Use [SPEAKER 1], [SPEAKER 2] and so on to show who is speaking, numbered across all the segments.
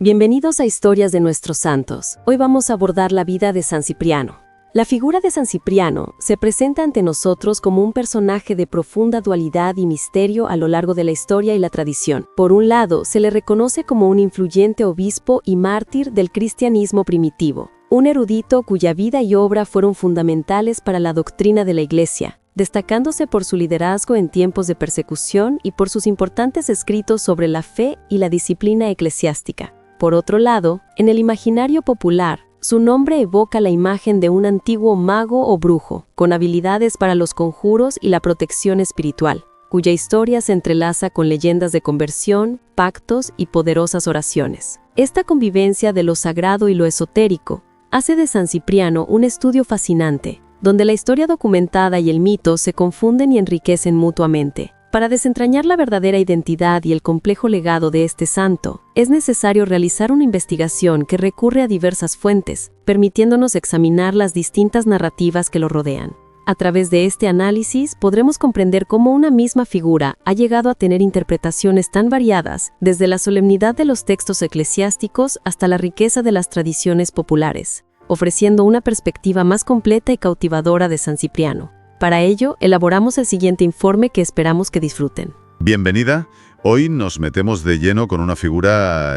[SPEAKER 1] Bienvenidos a Historias de nuestros santos. Hoy vamos a abordar la vida de San Cipriano. La figura de San Cipriano se presenta ante nosotros como un personaje de profunda dualidad y misterio a lo largo de la historia y la tradición. Por un lado, se le reconoce como un influyente obispo y mártir del cristianismo primitivo, un erudito cuya vida y obra fueron fundamentales para la doctrina de la Iglesia, destacándose por su liderazgo en tiempos de persecución y por sus importantes escritos sobre la fe y la disciplina eclesiástica. Por otro lado, en el imaginario popular, su nombre evoca la imagen de un antiguo mago o brujo, con habilidades para los conjuros y la protección espiritual, cuya historia se entrelaza con leyendas de conversión, pactos y poderosas oraciones. Esta convivencia de lo sagrado y lo esotérico hace de San Cipriano un estudio fascinante, donde la historia documentada y el mito se confunden y enriquecen mutuamente. Para desentrañar la verdadera identidad y el complejo legado de este santo, es necesario realizar una investigación que recurre a diversas fuentes, permitiéndonos examinar las distintas narrativas que lo rodean. A través de este análisis podremos comprender cómo una misma figura ha llegado a tener interpretaciones tan variadas, desde la solemnidad de los textos eclesiásticos hasta la riqueza de las tradiciones populares, ofreciendo una perspectiva más completa y cautivadora de San Cipriano. Para ello, elaboramos el siguiente informe que esperamos que disfruten.
[SPEAKER 2] Bienvenida. Hoy nos metemos de lleno con una figura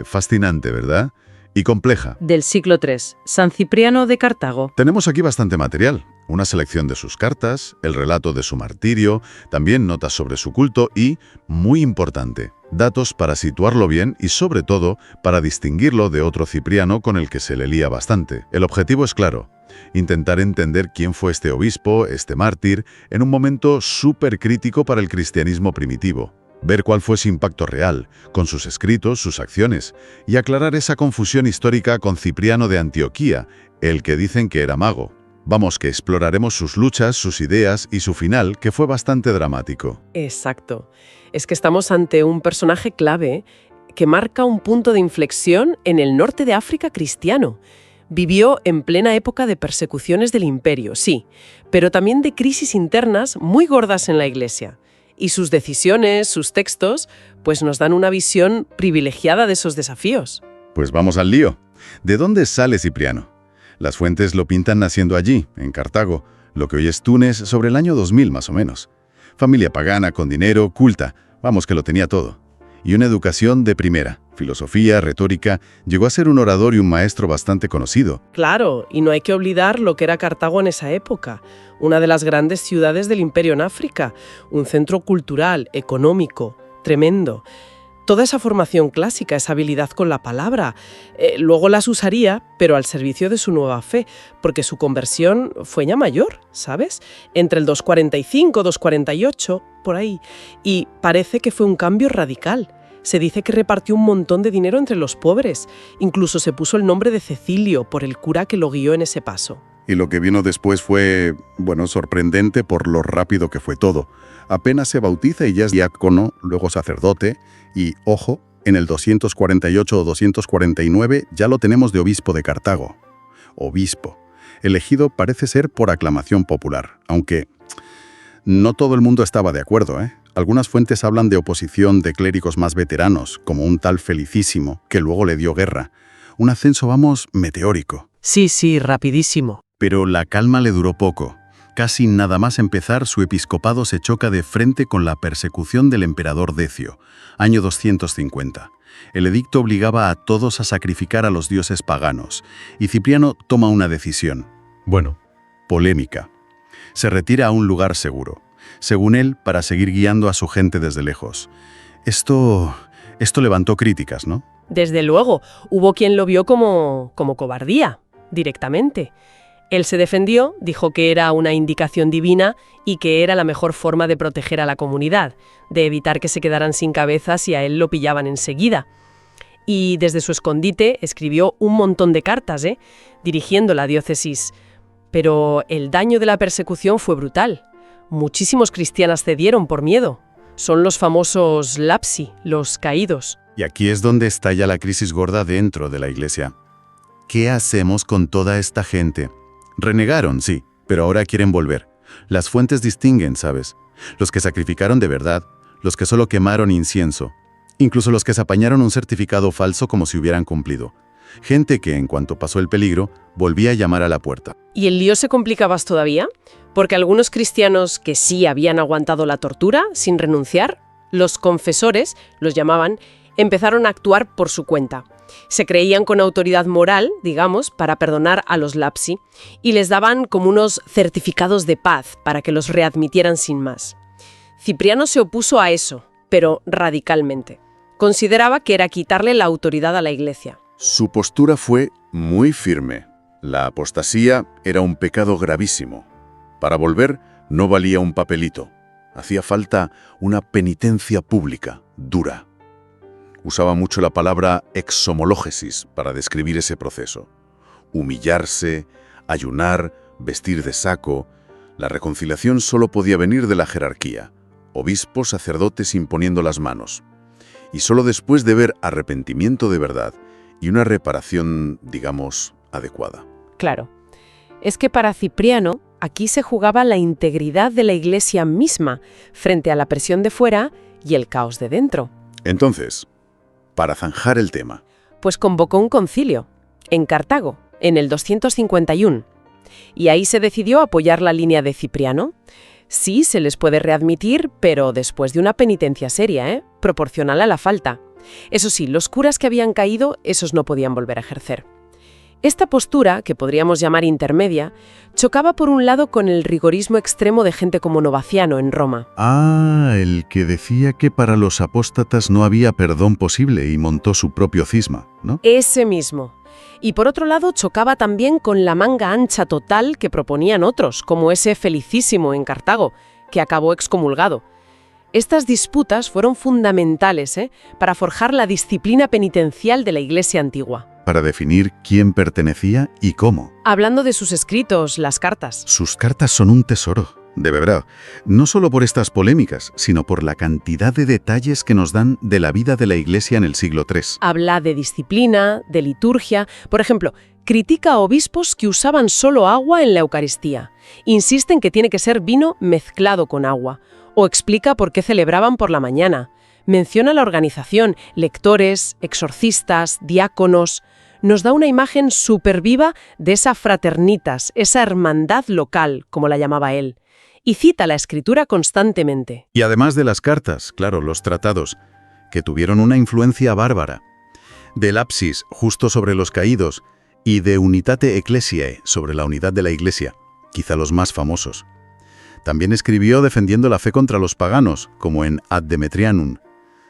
[SPEAKER 2] fascinante, ¿verdad? Y compleja.
[SPEAKER 3] Del siglo III, San Cipriano de Cartago.
[SPEAKER 2] Tenemos aquí bastante material. Una selección de sus cartas, el relato de su martirio, también notas sobre su culto y, muy importante, datos para situarlo bien y, sobre todo, para distinguirlo de otro Cipriano con el que se le lía bastante. El objetivo es claro: intentar entender quién fue este obispo, este mártir, en un momento súper crítico para el cristianismo primitivo. Ver cuál fue su impacto real, con sus escritos, sus acciones, y aclarar esa confusión histórica con Cipriano de Antioquía, el que dicen que era mago. Vamos, que exploraremos sus luchas, sus ideas y su final, que fue bastante dramático.
[SPEAKER 3] Exacto. Es que estamos ante un personaje clave que marca un punto de inflexión en el norte de África cristiano. Vivió en plena época de persecuciones del imperio, sí, pero también de crisis internas muy gordas en la Iglesia. Y sus decisiones, sus textos, pues nos dan una visión privilegiada de esos desafíos.
[SPEAKER 2] Pues vamos al lío. ¿De dónde sale Cipriano? Las fuentes lo pintan naciendo allí, en Cartago, lo que hoy es Túnez, sobre el año 2000 más o menos. Familia pagana, con dinero, culta, vamos que lo tenía todo. Y una educación de primera, filosofía, retórica, llegó a ser un orador y un maestro bastante conocido.
[SPEAKER 3] Claro, y no hay que olvidar lo que era Cartago en esa época, una de las grandes ciudades del imperio en África, un centro cultural, económico, tremendo. Toda esa formación clásica, esa habilidad con la palabra, luego las usaría, pero al servicio de su nueva fe, porque su conversión fue ya mayor, ¿sabes? Entre el 245, 248, por ahí. Y parece que fue un cambio radical. Se dice que repartió un montón de dinero entre los pobres. Incluso se puso el nombre de Cecilio por el cura que lo guió en ese paso.
[SPEAKER 2] Y lo que vino después fue, sorprendente por lo rápido que fue todo. Apenas se bautiza y ya es diácono, luego sacerdote, y, ojo, en el 248 o 249 ya lo tenemos de obispo de Cartago. Obispo. Elegido parece ser por aclamación popular, aunque no todo el mundo estaba de acuerdo, ¿eh? Algunas fuentes hablan de oposición de clérigos más veteranos, como un tal Felicísimo, que luego le dio guerra. Un ascenso, meteórico.
[SPEAKER 3] Sí, rapidísimo.
[SPEAKER 2] Pero la calma le duró poco. Casi nada más empezar, su episcopado se choca de frente con la persecución del emperador Decio, año 250. El edicto obligaba a todos a sacrificar a los dioses paganos, y Cipriano toma una decisión. Polémica. Se retira a un lugar seguro, según él, para seguir guiando a su gente desde lejos. Esto levantó críticas, ¿no?
[SPEAKER 3] Desde luego, hubo quien lo vio como cobardía, directamente. Él se defendió, dijo que era una indicación divina y que era la mejor forma de proteger a la comunidad, de evitar que se quedaran sin cabeza si a él lo pillaban enseguida. Y desde su escondite escribió un montón de cartas, dirigiendo la diócesis. Pero el daño de la persecución fue brutal. Muchísimos cristianos cedieron por miedo. Son los famosos lapsi, los caídos.
[SPEAKER 2] Y aquí es donde estalla la crisis gorda dentro de la Iglesia. ¿Qué hacemos con toda esta gente? Renegaron, sí, pero ahora quieren volver. Las fuentes distinguen, ¿sabes? Los que sacrificaron de verdad, los que solo quemaron incienso. Incluso los que se apañaron un certificado falso como si hubieran cumplido. Gente que, en cuanto pasó el peligro, volvía a llamar a la puerta.
[SPEAKER 3] ¿Y el lío se complicaba todavía? Porque algunos cristianos que sí habían aguantado la tortura sin renunciar, los confesores, los llamaban, empezaron a actuar por su cuenta. Se creían con autoridad moral, digamos, para perdonar a los lapsi, y les daban como unos certificados de paz para que los readmitieran sin más. Cipriano se opuso a eso, pero radicalmente. Consideraba que era quitarle la autoridad a la Iglesia.
[SPEAKER 2] Su postura fue muy firme. La apostasía era un pecado gravísimo. Para volver no valía un papelito. Hacía falta una penitencia pública, dura. Usaba mucho la palabra exhomológesis para describir ese proceso. Humillarse, ayunar, vestir de saco. La reconciliación solo podía venir de la jerarquía. Obispos, sacerdotes imponiendo las manos. Y solo después de ver arrepentimiento de verdad y una reparación, digamos, adecuada.
[SPEAKER 3] Claro. Es que para Cipriano, aquí se jugaba la integridad de la Iglesia misma frente a la presión de fuera y el caos de dentro.
[SPEAKER 2] Entonces, para zanjar el tema,
[SPEAKER 3] Pues convocó un concilio, en Cartago, en el 251. Y ahí se decidió apoyar la línea de Cipriano. Sí, se les puede readmitir, pero después de una penitencia seria, proporcional a la falta. Eso sí, los curas que habían caído, esos no podían volver a ejercer. Esta postura, que podríamos llamar intermedia, chocaba por un lado con el rigorismo extremo de gente como Novaciano en Roma.
[SPEAKER 2] Ah, el que decía que para los apóstatas no había perdón posible y montó su propio cisma, ¿no?
[SPEAKER 3] Ese mismo. Y por otro lado, chocaba también con la manga ancha total que proponían otros, como ese Felicísimo en Cartago, que acabó excomulgado. Estas disputas fueron fundamentales para forjar la disciplina penitencial de la Iglesia antigua.
[SPEAKER 2] Para definir quién pertenecía y cómo.
[SPEAKER 3] Hablando de sus escritos, las cartas.
[SPEAKER 2] Sus cartas son un tesoro, de verdad. No solo por estas polémicas, sino por la cantidad de detalles que nos dan de la vida de la Iglesia en el siglo III.
[SPEAKER 3] Habla de disciplina, de liturgia. Por ejemplo, critica a obispos que usaban solo agua en la Eucaristía. Insiste en que tiene que ser vino mezclado con agua. O explica por qué celebraban por la mañana. Menciona la organización, lectores, exorcistas, diáconos. Nos da una imagen súper viva de esa fraternitas, esa hermandad local, como la llamaba él. Y cita la Escritura constantemente.
[SPEAKER 2] Y además de las cartas, claro, los tratados, que tuvieron una influencia bárbara. Del Apsis, justo sobre los caídos, y de Unitate Ecclesiae, sobre la unidad de la Iglesia, quizá los más famosos. También escribió defendiendo la fe contra los paganos, como en Ad Demetrianum.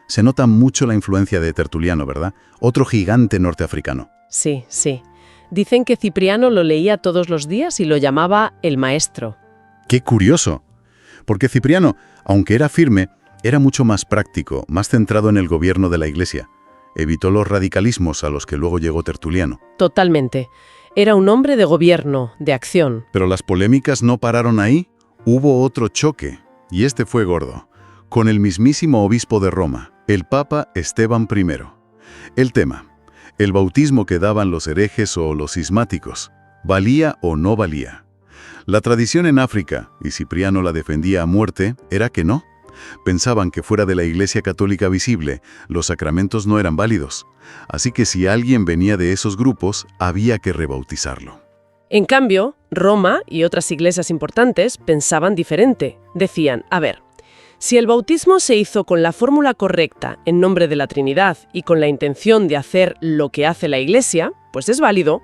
[SPEAKER 2] Se nota mucho la influencia de Tertuliano, ¿verdad? Otro gigante norteafricano.
[SPEAKER 3] Sí, sí. Dicen que Cipriano lo leía todos los días y lo llamaba el maestro.
[SPEAKER 2] ¡Qué curioso! Porque Cipriano, aunque era firme, era mucho más práctico, más centrado en el gobierno de la Iglesia. Evitó los radicalismos a los que luego llegó Tertuliano.
[SPEAKER 3] Totalmente. Era un hombre de gobierno, de acción.
[SPEAKER 2] Pero las polémicas no pararon ahí. Hubo otro choque, y este fue gordo, con el mismísimo obispo de Roma, el Papa Esteban I. El tema, el bautismo que daban los herejes o los cismáticos, ¿valía o no valía? La tradición en África, y Cipriano la defendía a muerte, era que no. Pensaban que fuera de la Iglesia Católica visible, los sacramentos no eran válidos. Así que si alguien venía de esos grupos, había que rebautizarlo.
[SPEAKER 3] En cambio, Roma y otras iglesias importantes pensaban diferente. Decían, a ver, si el bautismo se hizo con la fórmula correcta en nombre de la Trinidad y con la intención de hacer lo que hace la Iglesia, pues es válido.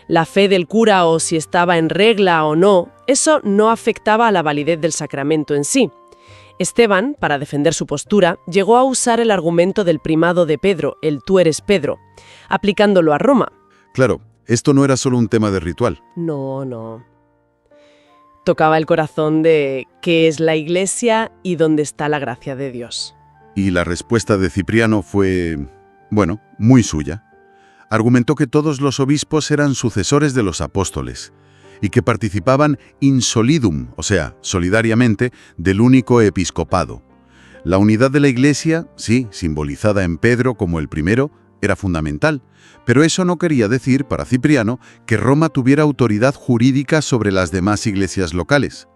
[SPEAKER 3] La fe del cura o si estaba en regla o no, eso no afectaba a la validez del sacramento en sí. Esteban, para defender su postura, llegó a usar el argumento del primado de Pedro, el tú eres Pedro, aplicándolo a Roma.
[SPEAKER 2] Claro, esto no era solo un tema de ritual.
[SPEAKER 3] No. Tocaba el corazón de qué es la Iglesia y dónde está la gracia de Dios.
[SPEAKER 2] Y la respuesta de Cipriano fue, bueno, muy suya. Argumentó que todos los obispos eran sucesores de los apóstoles y que participaban in solidum, o sea, solidariamente, del único episcopado. La unidad de la Iglesia, sí, simbolizada en Pedro como el primero, era fundamental, pero eso no quería decir, para Cipriano, que Roma tuviera autoridad jurídica sobre las demás iglesias locales.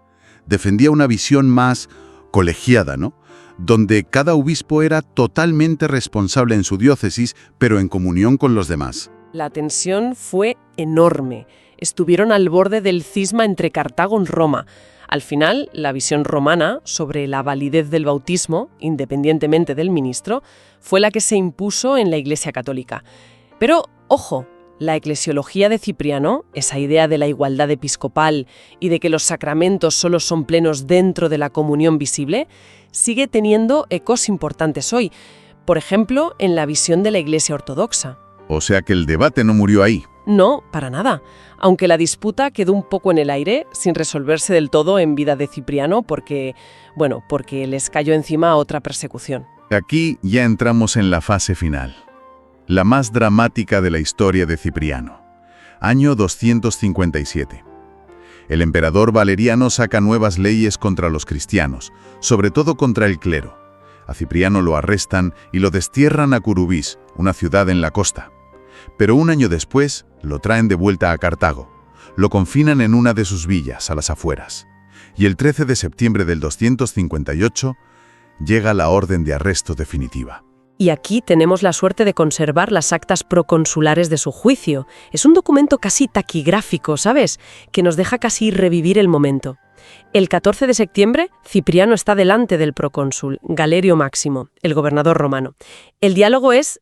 [SPEAKER 2] Defendía una visión más colegiada, ¿no? donde cada obispo era totalmente responsable en su diócesis, pero en comunión con los demás.
[SPEAKER 3] La tensión fue enorme. Estuvieron al borde del cisma entre Cartago y Roma. Al final, la visión romana sobre la validez del bautismo, independientemente del ministro, fue la que se impuso en la Iglesia católica. Pero, ojo, la eclesiología de Cipriano, esa idea de la igualdad episcopal y de que los sacramentos solo son plenos dentro de la comunión visible, sigue teniendo ecos importantes hoy, por ejemplo, en la visión de la Iglesia ortodoxa.
[SPEAKER 2] O sea que el debate no murió ahí.
[SPEAKER 3] No, para nada. Aunque la disputa quedó un poco en el aire, sin resolverse del todo en vida de Cipriano, porque les cayó encima otra persecución.
[SPEAKER 2] Aquí ya entramos en la fase final, la más dramática de la historia de Cipriano. Año 257. El emperador Valeriano saca nuevas leyes contra los cristianos, sobre todo contra el clero. A Cipriano lo arrestan y lo destierran a Curubis, una ciudad en la costa. Pero un año después lo traen de vuelta a Cartago. Lo confinan en una de sus villas, a las afueras. Y el 13 de septiembre del 258 llega la orden de arresto definitiva.
[SPEAKER 1] Y aquí tenemos la suerte de conservar las actas proconsulares de su juicio. Es un documento casi taquigráfico, ¿sabes? Que nos deja casi revivir el momento. El 14 de septiembre, Cipriano está delante del procónsul, Galerio Máximo, el gobernador romano. El diálogo es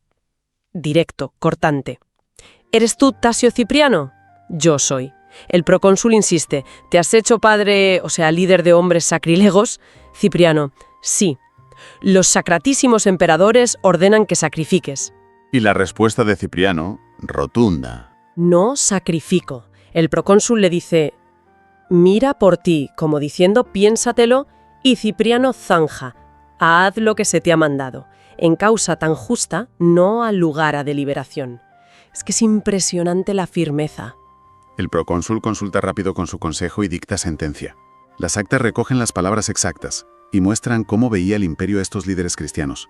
[SPEAKER 1] directo, cortante. ¿Eres tú Tasio Cipriano? Yo soy. El procónsul insiste. ¿Te has hecho padre, líder de hombres sacrilegos? Cipriano. Sí. Los sacratísimos emperadores ordenan que sacrifiques.
[SPEAKER 2] Y la respuesta de Cipriano, rotunda.
[SPEAKER 1] No sacrifico. El procónsul le dice, mira por ti, como diciendo, piénsatelo, y Cipriano zanja. Haz lo que se te ha mandado. En causa tan justa, no ha lugar a deliberación. Es que es impresionante la firmeza.
[SPEAKER 2] El procónsul consulta rápido con su consejo y dicta sentencia. Las actas recogen las palabras exactas y muestran cómo veía el imperio a estos líderes cristianos.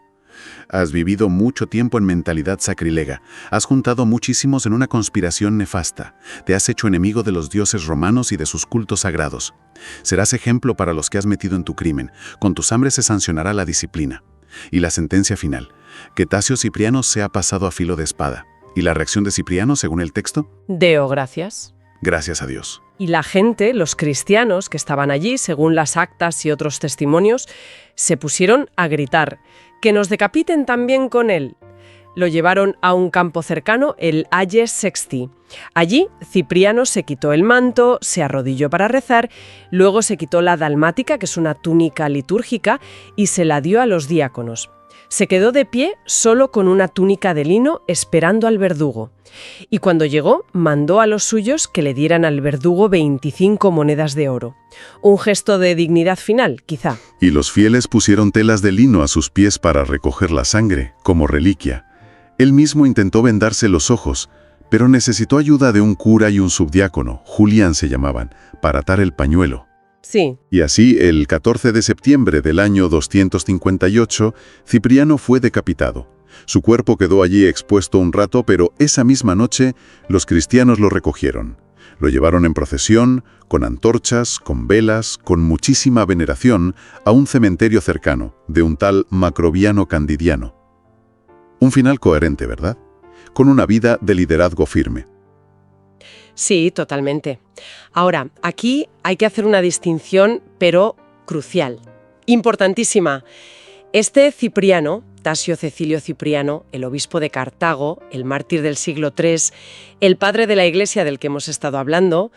[SPEAKER 2] Has vivido mucho tiempo en mentalidad sacrilega, has juntado muchísimos en una conspiración nefasta, te has hecho enemigo de los dioses romanos y de sus cultos sagrados. Serás ejemplo para los que has metido en tu crimen, con tu sangre se sancionará la disciplina. Y la sentencia final, que Tasio Cipriano sea pasado a filo de espada. ¿Y la reacción de Cipriano, según el texto?
[SPEAKER 1] Deo gracias.
[SPEAKER 2] Gracias a Dios.
[SPEAKER 1] Y la gente, los cristianos que estaban allí, según las actas y otros testimonios, se pusieron a gritar, ¡que nos decapiten también con él! Lo llevaron a un campo cercano, el Ayes Sexti. Allí, Cipriano se quitó el manto, se arrodilló para rezar, luego se quitó la dalmática, que es una túnica litúrgica, y se la dio a los diáconos. Se quedó de pie solo con una túnica de lino esperando al verdugo. Y cuando llegó, mandó a los suyos que le dieran al verdugo 25 monedas de oro. Un gesto de dignidad final, quizá.
[SPEAKER 2] Y los fieles pusieron telas de lino a sus pies para recoger la sangre, como reliquia. Él mismo intentó vendarse los ojos, pero necesitó ayuda de un cura y un subdiácono, Julián se llamaban, para atar el pañuelo.
[SPEAKER 1] Sí.
[SPEAKER 2] Y así, el 14 de septiembre del año 258, Cipriano fue decapitado. Su cuerpo quedó allí expuesto un rato, pero esa misma noche los cristianos lo recogieron. Lo llevaron en procesión, con antorchas, con velas, con muchísima veneración, a un cementerio cercano, de un tal Macrobiano Candidiano. Un final coherente, ¿verdad? Con una vida de liderazgo firme.
[SPEAKER 1] Sí, totalmente. Ahora, aquí hay que hacer una distinción, pero crucial, importantísima. Este Cipriano, Tasio Cecilio Cipriano, el obispo de Cartago, el mártir del siglo III, el padre de la Iglesia del que hemos estado hablando,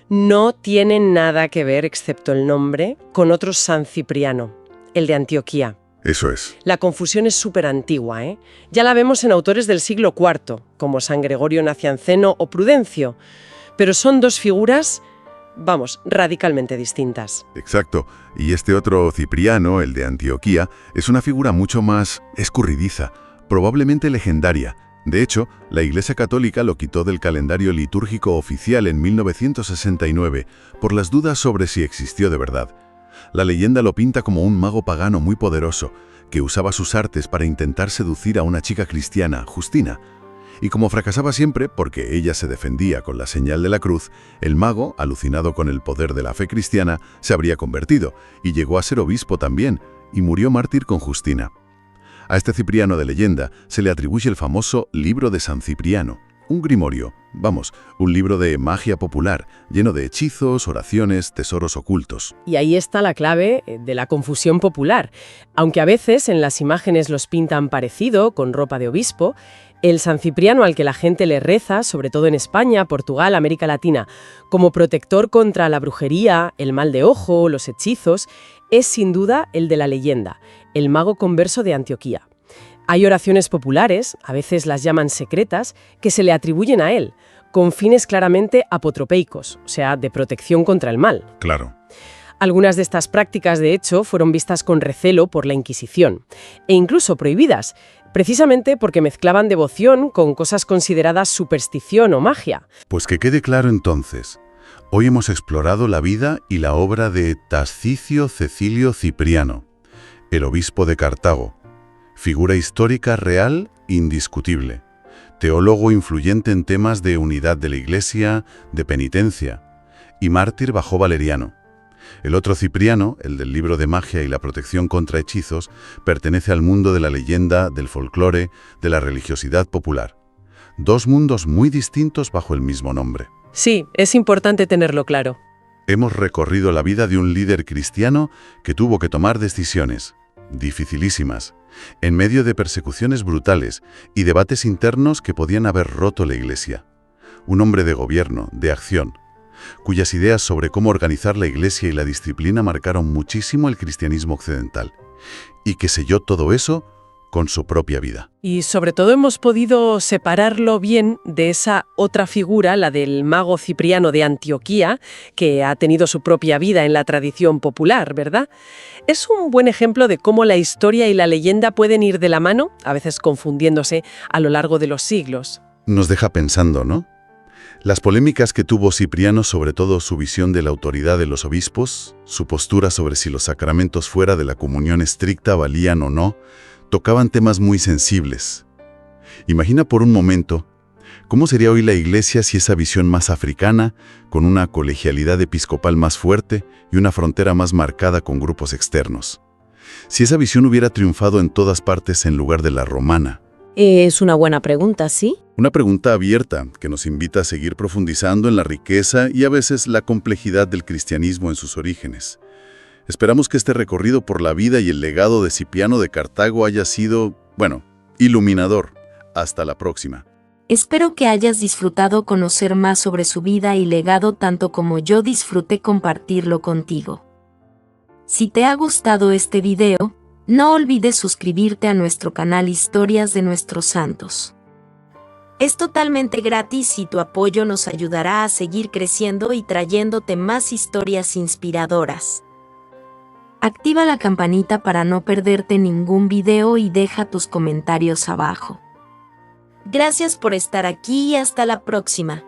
[SPEAKER 1] no tiene nada que ver, excepto el nombre, con otro San Cipriano, el de Antioquía.
[SPEAKER 2] Eso es.
[SPEAKER 1] La confusión es súper antigua, ¿eh? Ya la vemos en autores del siglo IV, como San Gregorio Nacianceno o Prudencio, pero son dos figuras, radicalmente distintas.
[SPEAKER 2] Exacto. Y este otro Cipriano, el de Antioquía, es una figura mucho más escurridiza, probablemente legendaria. De hecho, la Iglesia Católica lo quitó del calendario litúrgico oficial en 1969 por las dudas sobre si existió de verdad. La leyenda lo pinta como un mago pagano muy poderoso, que usaba sus artes para intentar seducir a una chica cristiana, Justina. Y como fracasaba siempre, porque ella se defendía con la señal de la cruz, el mago, alucinado con el poder de la fe cristiana, se habría convertido, y llegó a ser obispo también, y murió mártir con Justina. A este Cipriano de leyenda se le atribuye el famoso Libro de San Cipriano, un grimorio, un libro de magia popular, lleno de hechizos, oraciones, tesoros ocultos.
[SPEAKER 3] Y ahí está la clave de la confusión popular. Aunque a veces en las imágenes los pintan parecido, con ropa de obispo, el San Cipriano al que la gente le reza, sobre todo en España, Portugal, América Latina, como protector contra la brujería, el mal de ojo, los hechizos, es sin duda el de la leyenda, el mago converso de Antioquía. Hay oraciones populares, a veces las llaman secretas, que se le atribuyen a él, con fines claramente apotropeicos, o sea, de protección contra el mal.
[SPEAKER 2] Claro.
[SPEAKER 3] Algunas de estas prácticas, de hecho, fueron vistas con recelo por la Inquisición, e incluso prohibidas, precisamente porque mezclaban devoción con cosas consideradas superstición o magia.
[SPEAKER 2] Pues que quede claro entonces, hoy hemos explorado la vida y la obra de Tarcisio Cecilio Cipriano, el obispo de Cartago, figura histórica real indiscutible, teólogo influyente en temas de unidad de la Iglesia, de penitencia, y mártir bajo Valeriano. El otro Cipriano, el del libro de magia y la protección contra hechizos, pertenece al mundo de la leyenda, del folclore, de la religiosidad popular. Dos mundos muy distintos bajo el mismo nombre.
[SPEAKER 3] Sí, es importante tenerlo claro.
[SPEAKER 2] Hemos recorrido la vida de un líder cristiano que tuvo que tomar decisiones dificilísimas, en medio de persecuciones brutales y debates internos que podían haber roto la Iglesia. Un hombre de gobierno, de acción, cuyas ideas sobre cómo organizar la Iglesia y la disciplina marcaron muchísimo el cristianismo occidental, y que selló todo eso con su propia vida.
[SPEAKER 3] Y sobre todo hemos podido separarlo bien de esa otra figura, la del mago Cipriano de Antioquía, que ha tenido su propia vida en la tradición popular, ¿verdad? Es un buen ejemplo de cómo la historia y la leyenda pueden ir de la mano, a veces confundiéndose a lo largo de los siglos.
[SPEAKER 2] Nos deja pensando, ¿no? Las polémicas que tuvo Cipriano, sobre todo su visión de la autoridad de los obispos, su postura sobre si los sacramentos fuera de la comunión estricta valían o no, tocaban temas muy sensibles. Imagina por un momento cómo sería hoy la Iglesia si esa visión más africana, con una colegialidad episcopal más fuerte y una frontera más marcada con grupos externos. Si esa visión hubiera triunfado en todas partes en lugar de la romana.
[SPEAKER 1] Es una buena pregunta, ¿sí?
[SPEAKER 2] Una pregunta abierta que nos invita a seguir profundizando en la riqueza y a veces la complejidad del cristianismo en sus orígenes. Esperamos que este recorrido por la vida y el legado de Cipriano de Cartago haya sido, iluminador. Hasta la próxima.
[SPEAKER 4] Espero que hayas disfrutado conocer más sobre su vida y legado tanto como yo disfruté compartirlo contigo. Si te ha gustado este video, no olvides suscribirte a nuestro canal Historias de Nuestros Santos. Es totalmente gratis y tu apoyo nos ayudará a seguir creciendo y trayéndote más historias inspiradoras. Activa la campanita para no perderte ningún video y deja tus comentarios abajo. Gracias por estar aquí y hasta la próxima.